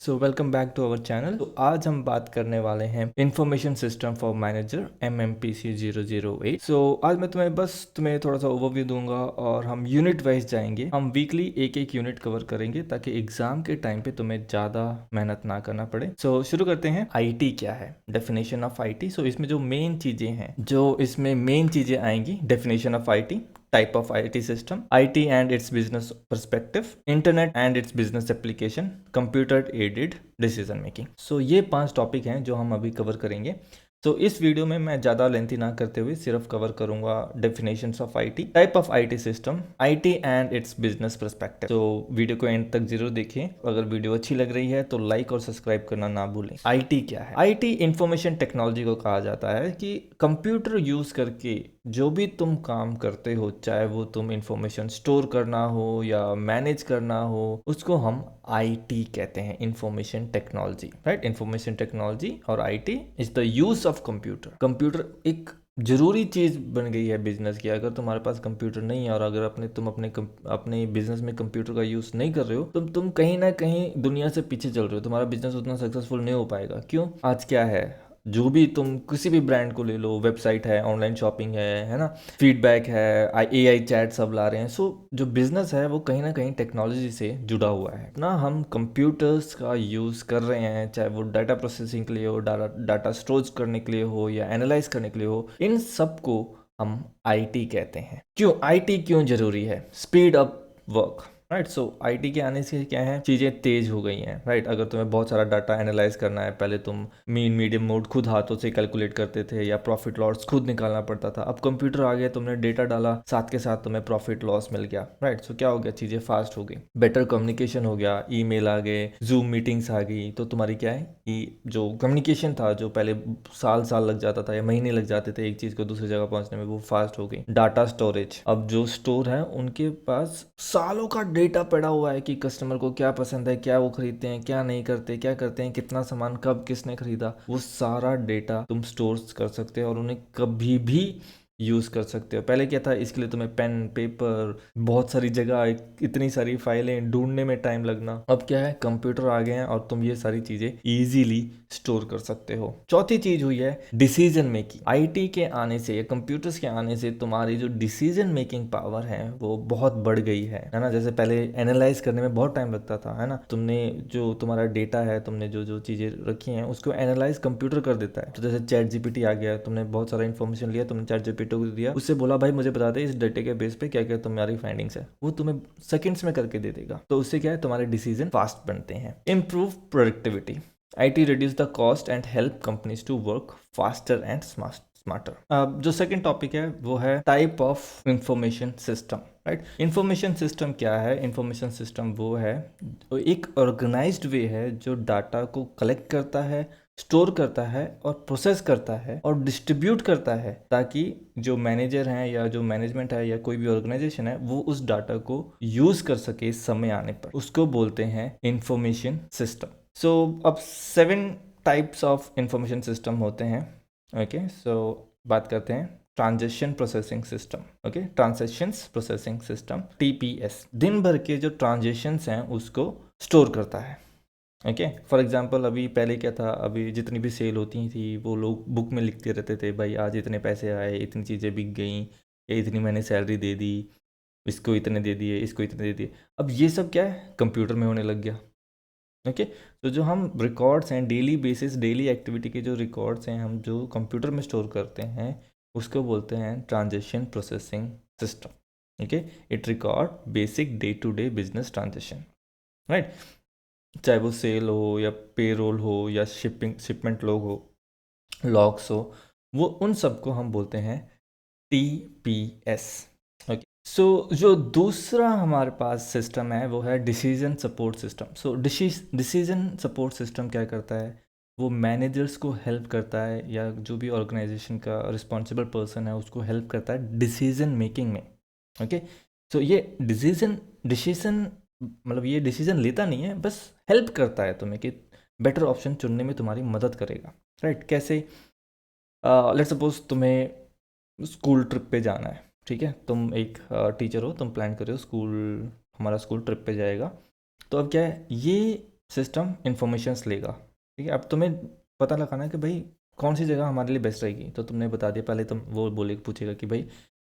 So welcome back to our channel. तो आज हम बात करने वाले हैं information system for manager MMPC 008। आज मैं तुम्हें थोड़ा सा ओवरव्यू दूंगा और हम यूनिट वाइज जाएंगे। हम वीकली एक एक यूनिट कवर करेंगे ताकि एग्जाम के टाइम पे तुम्हें ज़्यादा मेहनत ना करना पड़े। शुरू करते हैं। IT क्या है, डेफिनेशन ऑफ IT। इसमें जो मेन चीज़ें हैं, जो इसमें मेन चीज़ें आएंगी, definition of IT, type of IT system, IT and its business perspective, internet and its business application, computer aided decision making। ये 5 टॉपिक हैं जो हम अभी कवर करेंगे। इस वीडियो में मैं ज़्यादा लेंथी ना करते हुए सिर्फ कवर करूंगा definitions of IT, type of IT system, IT and it's business perspective. Video को एंड तक जरूर देखें। अगर वीडियो अच्छी लग रही है तो लाइक और सब्सक्राइब करना ना भूलें। IT क्या है? IT इंफॉर्मेशन टेक्नोलॉजी को कहा जाता है कि कंप्यूटर यूज करके जो भी तुम काम करते हो, चाहे वो तुम इंफॉर्मेशन स्टोर करना हो या मैनेज करना हो, उसको हम IT कहते हैं, information technology. Right, information technology और IT is the use of computer. Computer एक जरूरी चीज बन गई है बिजनेस की। अगर तुम्हारे पास कंप्यूटर नहीं है और अगर अपने बिजनेस में कंप्यूटर का यूज नहीं कर रहे हो, तुम कहीं ना कहीं दुनिया से पीछे चल रहे हो। तुम्हारा बिजनेस उतना सक्सेसफुल नहीं हो पाएगा। क्यों? आज क्या है, जो भी तुम किसी भी ब्रांड को ले लो, वेबसाइट है, ऑनलाइन शॉपिंग है ना, फीडबैक है, AI चैट सब ला रहे हैं। जो बिजनेस है वो कहीं ना कहीं टेक्नोलॉजी से जुड़ा हुआ है ना। हम कंप्यूटर्स का यूज़ कर रहे हैं, चाहे वो डाटा प्रोसेसिंग के लिए हो, डाटा स्टोरेज करने के लिए हो या एनालाइज करने के लिए हो, इन सब को हम IT कहते हैं। क्यों IT क्यों जरूरी है? Speed up work. Right, IT के आने से क्या है, चीज़ें तेज हो गई हैं। राइट, अगर तुम्हें बहुत सारा डाटा एनालाइज करना है, पहले तुम मीन मीडियम मोड खुद हाथों से कैलकुलेट करते थे या प्रॉफिट लॉस खुद निकालना पड़ता था। अब कंप्यूटर आ गया, तुमने डेटा डाला, साथ के साथ तुम्हें प्रॉफिट लॉस मिल गया। राइट, क्या हो गया, चीज़ें फास्ट हो गई, बेटर कम्युनिकेशन हो गया, ईमेल आ गए, जूम मीटिंग्स आ गई। तो तुम्हारी क्या है कि जो कम्युनिकेशन था, जो पहले साल साल लग जाता था या महीने लग जाते थे एक चीज़ को दूसरी जगह पहुंचने में, वो फास्ट हो गई। डाटा स्टोरेज, अब जो स्टोर है उनके पास सालों का डेटा पड़ा हुआ है कि कस्टमर को क्या पसंद है, क्या वो खरीदते हैं, क्या नहीं करते, क्या करते हैं, कितना सामान कब किसने खरीदा, वो सारा डेटा तुम स्टोर कर सकते हो और उन्हें कभी भी यूज़ कर सकते हो। पहले क्या था, इसके लिए तुम्हें पेन पेपर, बहुत सारी जगह, इतनी सारी फाइलें ढूंढने में टाइम लगना। अब क्या है, कंप्यूटर आ गए हैं और तुम ये सारी चीज़ें इजीली स्टोर कर सकते हो। चौथी चीज़ हुई है डिसीजन मेकिंग। IT के आने से या कंप्यूटर्स के आने से तुम्हारी जो डिसीजन मेकिंग पावर है वो बहुत बढ़ गई है ना। जैसे पहले एनालाइज करने में बहुत टाइम लगता था, है ना। तुमने जो तुम्हारा डेटा है, तुमने जो जो चीज़ें रखी हैं, उसको एनालाइज कंप्यूटर कर देता है। तो जैसे ChatGPT आ गया, तुमने बहुत सारा इन्फॉर्मेशन लिया, तुमने ChatGPT को दिया, उससे बोला भाई मुझे बता दे इस डेटे के बेस पे क्या क्या तुम्हारी फाइंडिंग्स है, वो तुम्हें सेकंड्स में करके दे देगा। तो उससे क्या है, तुम्हारे डिसीजन फास्ट बनते हैं। Improve productivity, IT reduce the cost and help companies to work faster and smarter। अब जो सेकंड टॉपिक है वो है type of information system. Right, information system क्या है? इंफॉर्मेशन सिस्टम वो है, एक ऑर्गेनाइज्ड वे है जो डाटा को कलेक्ट करता है, स्टोर करता है और प्रोसेस करता है और डिस्ट्रीब्यूट करता है, ताकि जो मैनेजर हैं या जो मैनेजमेंट है या कोई भी ऑर्गेनाइजेशन है वो उस डाटा को यूज कर सके समय आने पर। उसको बोलते हैं इंफॉर्मेशन सिस्टम। अब 7 टाइप्स ऑफ इंफॉर्मेशन सिस्टम होते हैं। ओके, बात करते हैं transaction processing system. Okay, transactions processing system, TPS, दिन भर के जो ट्रांजेक्शन्स हैं उसको स्टोर करता है। ओके, फॉर एग्जांपल अभी पहले क्या था, अभी जितनी भी सेल होती थी वो लोग बुक में लिखते रहते थे, भाई आज इतने पैसे आए, इतनी चीज़ें बिक गई, या इतनी मैंने सैलरी दे दी, इसको इतने दे दिए, इसको इतने दे दिए। अब ये सब क्या है, कंप्यूटर में होने लग गया। ओके, तो जो हम रिकॉर्ड्स हैं, डेली बेसिस, डेली एक्टिविटी के जो रिकॉर्ड्स हैं, हम जो कंप्यूटर में स्टोर करते हैं, उसको बोलते हैं transaction processing system. Okay, it record basic day to day business transaction. Right, चाहे वो सेल हो या पेरोल हो या शिपमेंट लॉग्स हो, वो उन सबको हम बोलते हैं TPS। ओके, जो दूसरा हमारे पास सिस्टम है वो है decision support system. Decision support system क्या करता है, वो मैनेजर्स को हेल्प करता है या जो भी ऑर्गेनाइजेशन का रिस्पॉन्सिबल पर्सन है उसको हेल्प करता है डिसीजन मेकिंग में। ओके, ये डिसीजन मतलब ये डिसीजन लेता नहीं है, बस हेल्प करता है तुम्हें कि बेटर ऑप्शन चुनने में तुम्हारी मदद करेगा। राइट, कैसे? लेट सपोज तुम्हें स्कूल ट्रिप पे जाना है। ठीक है, तुम एक टीचर हो, तुम प्लान कर रहे हो स्कूल, हमारा स्कूल ट्रिप पे जाएगा। तो अब क्या है, ये सिस्टम इन्फॉर्मेशंस लेगा, ठीक है। अब तुम्हें पता लगाना है कि भाई कौन सी जगह हमारे लिए बेस्ट रहेगी। तो तुमने बता दिया, पहले तुम वो बोले पूछेगा कि भाई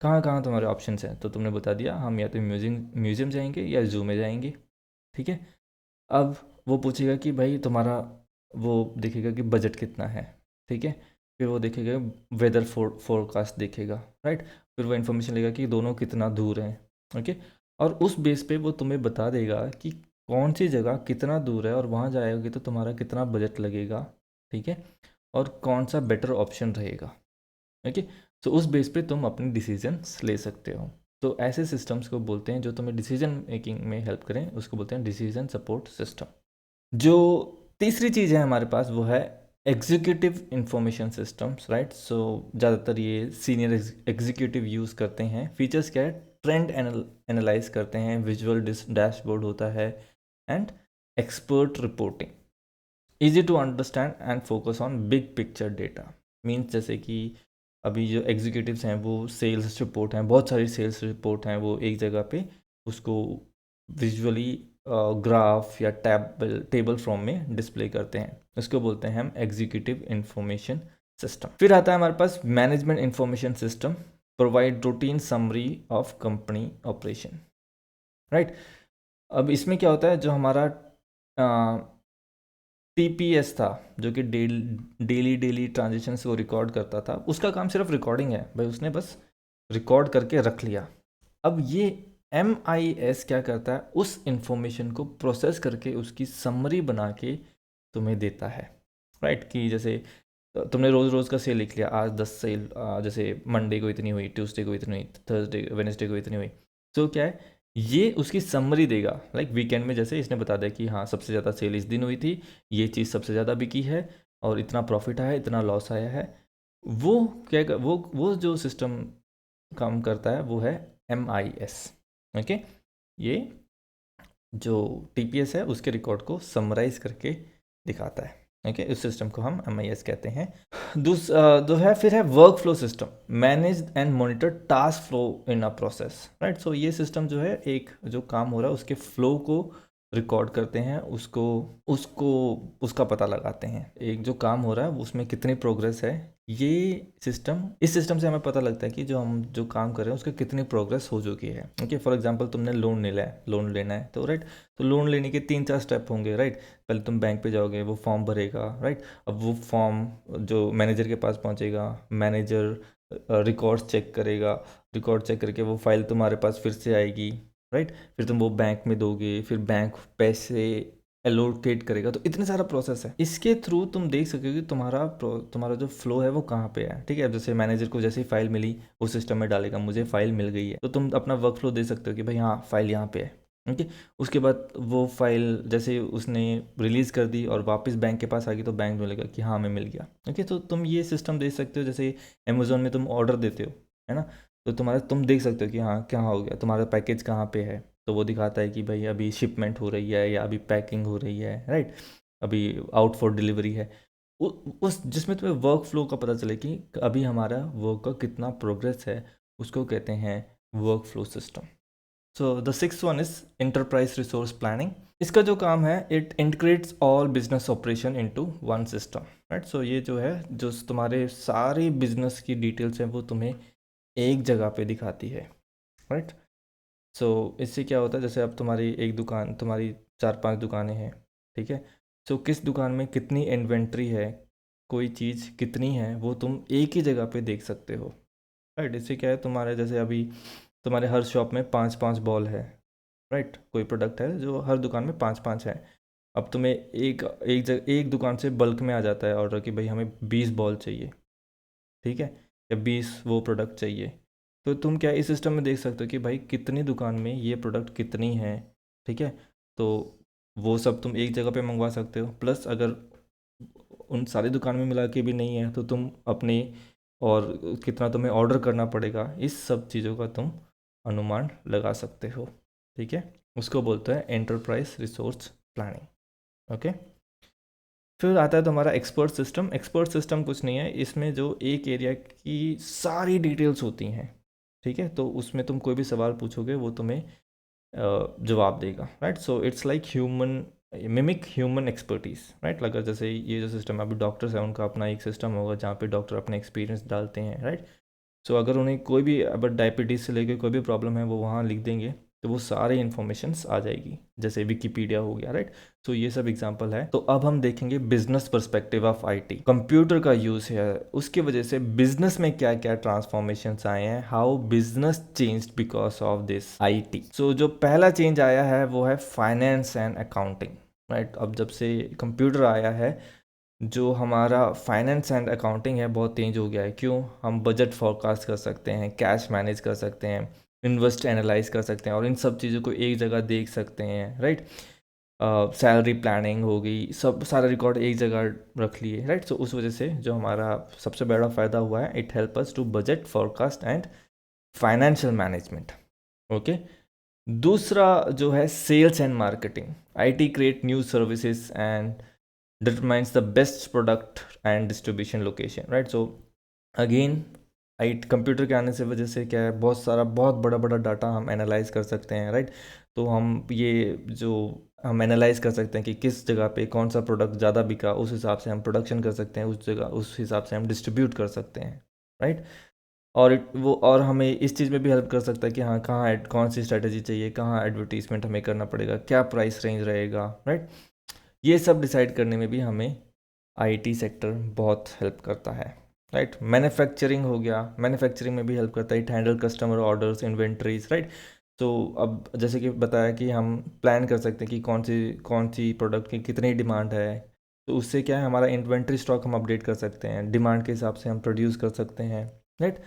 कहाँ कहाँ तुम्हारे ऑप्शंस हैं, तो तुमने बता दिया हम या तो म्यूज़ियम जाएंगे या ज़ू में जाएंगे, ठीक है। अब वो पूछेगा कि भाई तुम्हारा, वो देखेगा कि बजट कितना है, ठीक है। फिर वो देखेगा वेदर फोरकास्ट देखेगा, राइट। फिर वो इन्फॉर्मेशन लेगा कि दोनों कितना दूर हैं, ओके। और उस बेस पे वो तुम्हें बता देगा कि कौन सी जगह कितना दूर है और वहाँ जाएगी तो तुम्हारा कितना बजट लगेगा, ठीक है, और कौन सा बेटर ऑप्शन रहेगा, ओके। तो उस बेस पे तुम अपने डिसीजंस ले सकते हो। तो ऐसे सिस्टम्स को बोलते हैं जो तुम्हें डिसीजन मेकिंग में हेल्प करें, उसको बोलते हैं डिसीजन सपोर्ट सिस्टम। जो तीसरी चीज़ है हमारे पास वो है एग्जीक्यूटिव इंफॉर्मेशन सिस्टम्स, राइट। सो ज़्यादातर ये सीनियर एग्जीक्यूटिव यूज़ करते हैं। फीचर्स क्या है, ट्रेंड एनालाइज करते हैं, विजुअल डैशबोर्ड होता है, and expert reporting, easy to understand and focus on big picture data. Means जैसे कि अभी जो एग्जीक्यूटिव्स हैं वो सेल्स रिपोर्ट हैं, बहुत सारी सेल्स रिपोर्ट हैं, वो एक जगह पे उसको विजुअली ग्राफ या टेबल फॉर्म में डिस्प्ले करते हैं, उसको बोलते हैं हम एग्जीक्यूटिव इंफॉर्मेशन सिस्टम। फिर आता है हमारे पास management information system, provide routine summary of company operation, right. अब इसमें क्या होता है, जो हमारा टीपीएस था जो कि डेली ट्रांजेक्शन्स को रिकॉर्ड करता था, उसका काम सिर्फ रिकॉर्डिंग है भाई, उसने बस रिकॉर्ड करके रख लिया। अब ये MIS क्या करता है, उस इंफॉर्मेशन को प्रोसेस करके उसकी समरी बना के तुम्हें देता है, राइट। कि जैसे तुमने रोज़ रोज़ का सेल लिख लिया, आज 10 सेल, जैसे मंडे को इतनी हुई, ट्यूसडे को इतनी हुई, थर्सडे वेडनेसडे को इतनी हुई। तो क्या है, ये उसकी समरी देगा। लाइक वीकेंड में जैसे इसने बता दिया कि हाँ सबसे ज़्यादा सेल इस दिन हुई थी, ये चीज़ सबसे ज़्यादा बिकी है, और इतना प्रॉफिट आया, इतना लॉस आया है। वो क्या, वो जो सिस्टम काम करता है वो है MIS, ओके। ये जो TPS है उसके रिकॉर्ड को समराइज करके दिखाता है, ओके। इस सिस्टम को हम MIS कहते हैं। दो है, फिर है work flow system, manage and monitor task flow in a process, right. So ये सिस्टम जो है, एक जो काम हो रहा है उसके फ्लो को रिकॉर्ड करते हैं, उसको उसको उसका पता लगाते हैं, एक जो काम हो रहा है उसमें कितनी प्रोग्रेस है। ये सिस्टम, इस सिस्टम से हमें पता लगता है कि जो काम कर रहे हैं उसका कितनी प्रोग्रेस हो चुकी है, ओके। फॉर एग्जांपल तुमने लोन लेना है, तो राइट, तो लोन लेने के 3-4 स्टेप होंगे, राइट। पहले तुम बैंक पे जाओगे, वो फॉर्म भरेगा, राइट। अब वो फॉर्म जो मैनेजर के पास पहुंचेगा, मैनेजर रिकॉर्ड्स चेक करेगा, रिकॉर्ड चेक करके वो फाइल तुम्हारे पास फिर से आएगी, राइट। फिर तुम वो बैंक में दोगे, फिर बैंक पैसे एलोकेट करेगा। तो इतने सारा प्रोसेस है, इसके थ्रू तुम देख सकोगे कि तुम्हारा जो फ्लो है वो कहाँ पे है, ठीक है। जैसे मैनेजर को जैसे ही फाइल मिली वो सिस्टम में डालेगा, मुझे फाइल मिल गई है, तो तुम अपना वर्क फ्लो दे सकते हो कि भाई हाँ फाइल यहाँ पे है, ओके। उसके बाद वो फाइल जैसे उसने रिलीज़ कर दी और वापस बैंक के पास आ गई, तो बैंक बोलेगा कि हाँ हमें मिल गया, ओके। तो तुम ये सिस्टम देख सकते हो, जैसे अमेज़ोन में तुम ऑर्डर देते हो, है ना। तो तुम देख सकते हो कि हाँ क्या हो गया, तुम्हारा पैकेज कहाँ पे है, तो वो दिखाता है कि भाई अभी शिपमेंट हो रही है या अभी पैकिंग हो रही है, राइट, अभी आउट फॉर डिलीवरी है। उस जिसमें तुम्हें वर्क फ्लो का पता चले कि अभी हमारा वर्क का कितना प्रोग्रेस है, उसको कहते हैं work flow system. So the six one is enterprise resource planning. इसका जो काम है, it integrates all business operation into one system, right. So ये जो है, जो तुम्हारे सारे बिजनेस की डिटेल्स हैं वो तुम्हें एक जगह पे दिखाती है, राइट। सो इससे क्या होता है, जैसे अब तुम्हारी 4-5 दुकानें हैं, ठीक है। सो किस दुकान में कितनी इन्वेंट्री है, कोई चीज़ कितनी है, वो तुम एक ही जगह पे देख सकते हो, राइट। इससे क्या है, तुम्हारे जैसे अभी तुम्हारे हर शॉप में 5-5 बॉल है, राइट। कोई प्रोडक्ट है जो हर दुकान में 5-5 है। अब तुम्हें एक दुकान से बल्क में आ जाता है ऑर्डर कि भाई हमें 20 बॉल चाहिए, ठीक है, या 20 वो प्रोडक्ट चाहिए। तो तुम क्या इस सिस्टम में देख सकते हो कि भाई कितनी दुकान में ये प्रोडक्ट कितनी है, ठीक है। तो वो सब तुम एक जगह पे मंगवा सकते हो। प्लस अगर उन सारी दुकान में मिला के भी नहीं है तो तुम अपने, और कितना तुम्हें ऑर्डर करना पड़ेगा, इस सब चीज़ों का तुम अनुमान लगा सकते हो, ठीक है। उसको बोलते हैं एंटरप्राइज रिसोर्स प्लानिंग, ओके। फिर आता है तुम्हारा एक्सपर्ट सिस्टम। एक्सपर्ट सिस्टम कुछ नहीं है, इसमें जो एक एरिया की सारी डिटेल्स होती हैं, ठीक है। तो उसमें तुम कोई भी सवाल पूछोगे वो तुम्हें जवाब देगा, right. So it's like human mimic human expertise, right. अगर जैसे ये जो सिस्टम है, अभी डॉक्टर्स हैं, उनका अपना एक सिस्टम होगा जहाँ पे डॉक्टर अपने एक्सपीरियंस डालते हैं, राइट। सो अगर उन्हें कोई भी अगर डायबिटीज़ से लेकर कोई भी प्रॉब्लम है वो वहाँ लिख देंगे तो वो सारी इन्फॉर्मेशंस आ जाएगी, जैसे विकीपीडिया हो गया, राइट। सो ये सब एग्जांपल है। तो अब हम देखेंगे business perspective of IT, computer का यूज़ है, उसके वजह से बिजनेस में क्या क्या ट्रांसफॉर्मेशंस आए हैं, how business changed because of this IT. So जो पहला चेंज आया है वो है फाइनेंस एंड अकाउंटिंग, राइट। अब जब से कंप्यूटर आया है, जो हमारा फाइनेंस एंड अकाउंटिंग है बहुत तेज हो गया है। क्यों? हम बजट फोरकास्ट कर सकते हैं, कैश मैनेज कर सकते हैं, इन्वेस्ट एनालाइज कर सकते हैं और इन सब चीज़ों को एक जगह देख सकते हैं, राइट। सैलरी प्लानिंग हो गई, सब सारा रिकॉर्ड एक जगह रख लिए, राइट। सो उस वजह से जो हमारा सबसे बड़ा फ़ायदा हुआ है, it help us to budget forecast and financial management. Okay. दूसरा जो है sales and marketing, IT create new services and determines the best product and distribution location, right? So again, computer के आने से वजह से क्या है, बहुत बड़ा बड़ा डाटा हम एनालाइज कर सकते हैं, राइट। तो हम ये जो हम एनालाइज कर सकते हैं कि किस जगह पे कौन सा प्रोडक्ट ज़्यादा बिका, उस हिसाब से हम प्रोडक्शन कर सकते हैं, उस जगह उस हिसाब से हम डिस्ट्रीब्यूट कर सकते हैं, राइट। और हमें इस चीज़ में भी हेल्प कर सकता है कि हाँ, कहाँ कौन सी स्ट्रैटेजी चाहिए, कहाँ एडवर्टीजमेंट हमें करना पड़ेगा, क्या प्राइस रेंज रहेगा, राइट। ये सब डिसाइड करने में भी हमें आईटी सेक्टर बहुत हेल्प करता है, राइट। मैन्युफैक्चरिंग हो गया, मैन्युफैक्चरिंग में भी हेल्प करता है, it handle customer orders, inventories, right. तो अब जैसे कि बताया कि हम प्लान कर सकते हैं कि कौन सी प्रोडक्ट की कितनी डिमांड है, तो उससे क्या है, हमारा इन्वेंट्री स्टॉक हम अपडेट कर सकते हैं, डिमांड के हिसाब से हम प्रोड्यूस कर सकते हैं, राइट।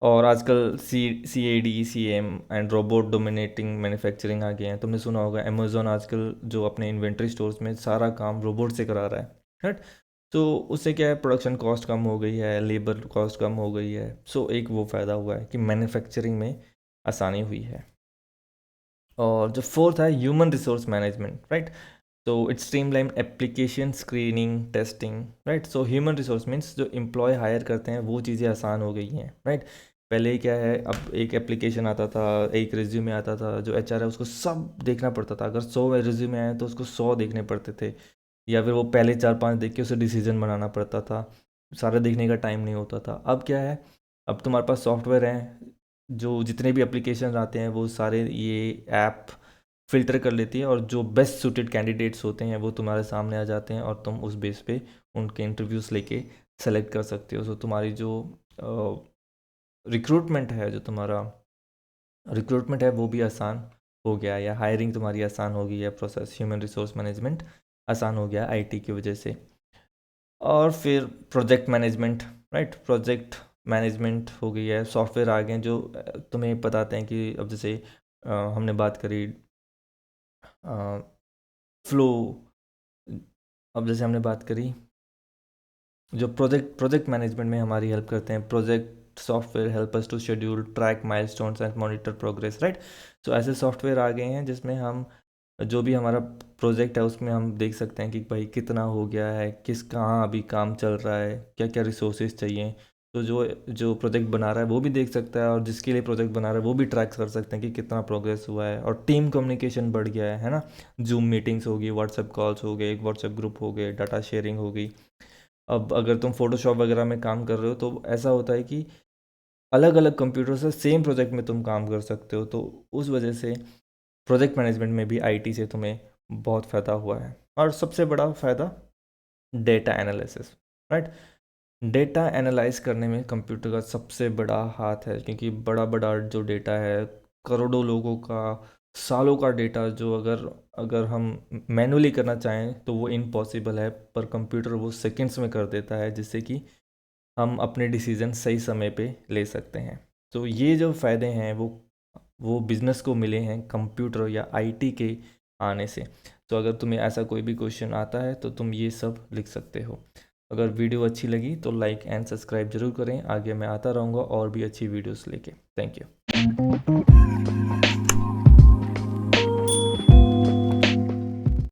और आजकल CAD, CM and robot dominating manufacturing आ गए हैं। तुमने सुना होगा अमेजोन आजकल जो अपने इन्वेंट्री स्टोर्स में सारा काम रोबोट से करा रहा है, राइट। तो उससे क्या है, प्रोडक्शन कॉस्ट कम हो गई है, लेबर कॉस्ट कम हो गई है। सो एक वो फ़ायदा हुआ है कि मैन्युफैक्चरिंग में आसानी हुई है। और जो फोर्थ है ह्यूमन रिसोर्स मैनेजमेंट, राइट। तो it's streamline application screening testing, right. So human resource means जो एम्प्लॉय हायर करते हैं वो चीज़ें आसान हो गई हैं, राइट। पहले क्या है, अब एक एप्लीकेशन आता था, एक रिज्यूमे आता था, जो HR है उसको सब देखना पड़ता था। अगर 100 रिज्यूमे आए तो उसको 100 देखने पड़ते थे, या फिर वो पहले 4-5 देख के उसे डिसीजन बनाना पड़ता था, सारे देखने का टाइम नहीं होता था। अब क्या है, अब तुम्हारे पास सॉफ्टवेयर हैं, जो जितने भी एप्लीकेशन आते हैं वो सारे ये ऐप फ़िल्टर कर लेती है और जो बेस्ट सूटेड कैंडिडेट्स होते हैं वो तुम्हारे सामने आ जाते हैं और तुम उस बेस पे उनके इंटरव्यूज़ लेके सेलेक्ट कर सकते हो। सो तुम्हारी जो रिक्रूटमेंट है, जो तुम्हारा रिक्रूटमेंट है वो भी आसान हो गया, या हायरिंग तुम्हारी आसान हो गई है, प्रोसेस ह्यूमन रिसोर्स मैनेजमेंट आसान हो गया आईटी की वजह से। और फिर project management, right. Project management हो गई है, सॉफ्टवेयर आ गए हैं जो तुम्हें बताते हैं कि अब जैसे हमने बात करी फ्लो, अब जैसे हमने बात करी जो प्रोजेक्ट मैनेजमेंट में हमारी हेल्प करते हैं, project software help us to schedule, track milestones and monitor progress, right. So ऐसे सॉफ्टवेयर आ गए हैं जिसमें हम जो भी हमारा प्रोजेक्ट है उसमें हम देख सकते हैं कि भाई कितना हो गया है, कहाँ अभी काम चल रहा है, क्या क्या रिसोर्सेज चाहिए। तो जो जो प्रोजेक्ट बना रहा है वो भी देख सकता है, और जिसके लिए प्रोजेक्ट बना रहा है वो भी ट्रैक कर सकते हैं कि कितना प्रोग्रेस हुआ है। और टीम कम्युनिकेशन बढ़ गया है ना। जूम मीटिंग्स होगी, व्हाट्सएप कॉल्स हो गए, एक व्हाट्सएप ग्रुप हो गए, डाटा शेयरिंग हो गई। अब अगर तुम फोटोशॉप वगैरह में काम कर रहे हो तो ऐसा होता है कि अलग अलग कंप्यूटर से सेम प्रोजेक्ट में तुम काम कर सकते हो। तो उस वजह से प्रोजेक्ट मैनेजमेंट में भी आईटी से तुम्हें बहुत फ़ायदा हुआ है। और सबसे बड़ा फ़ायदा data analysis, right. Data analyse करने में कंप्यूटर का सबसे बड़ा हाथ है, क्योंकि बड़ा बड़ा जो डेटा है, करोड़ों लोगों का, सालों का डेटा, जो अगर अगर हम मैनुअली करना चाहें तो वो इम्पॉसिबल है, पर कंप्यूटर वो सेकंड्स में कर देता है, जिससे कि हम अपने डिसीजन सही समय पे ले सकते हैं। तो ये जो फ़ायदे हैं वो बिज़नेस को मिले हैं कंप्यूटर या आईटी के आने से। तो अगर तुम्हें ऐसा कोई भी क्वेश्चन आता है तो तुम ये सब लिख सकते हो। अगर वीडियो अच्छी लगी तो लाइक एंड सब्सक्राइब जरूर करें, आगे मैं आता रहूँगा और भी अच्छी वीडियोस लेके। Thank you.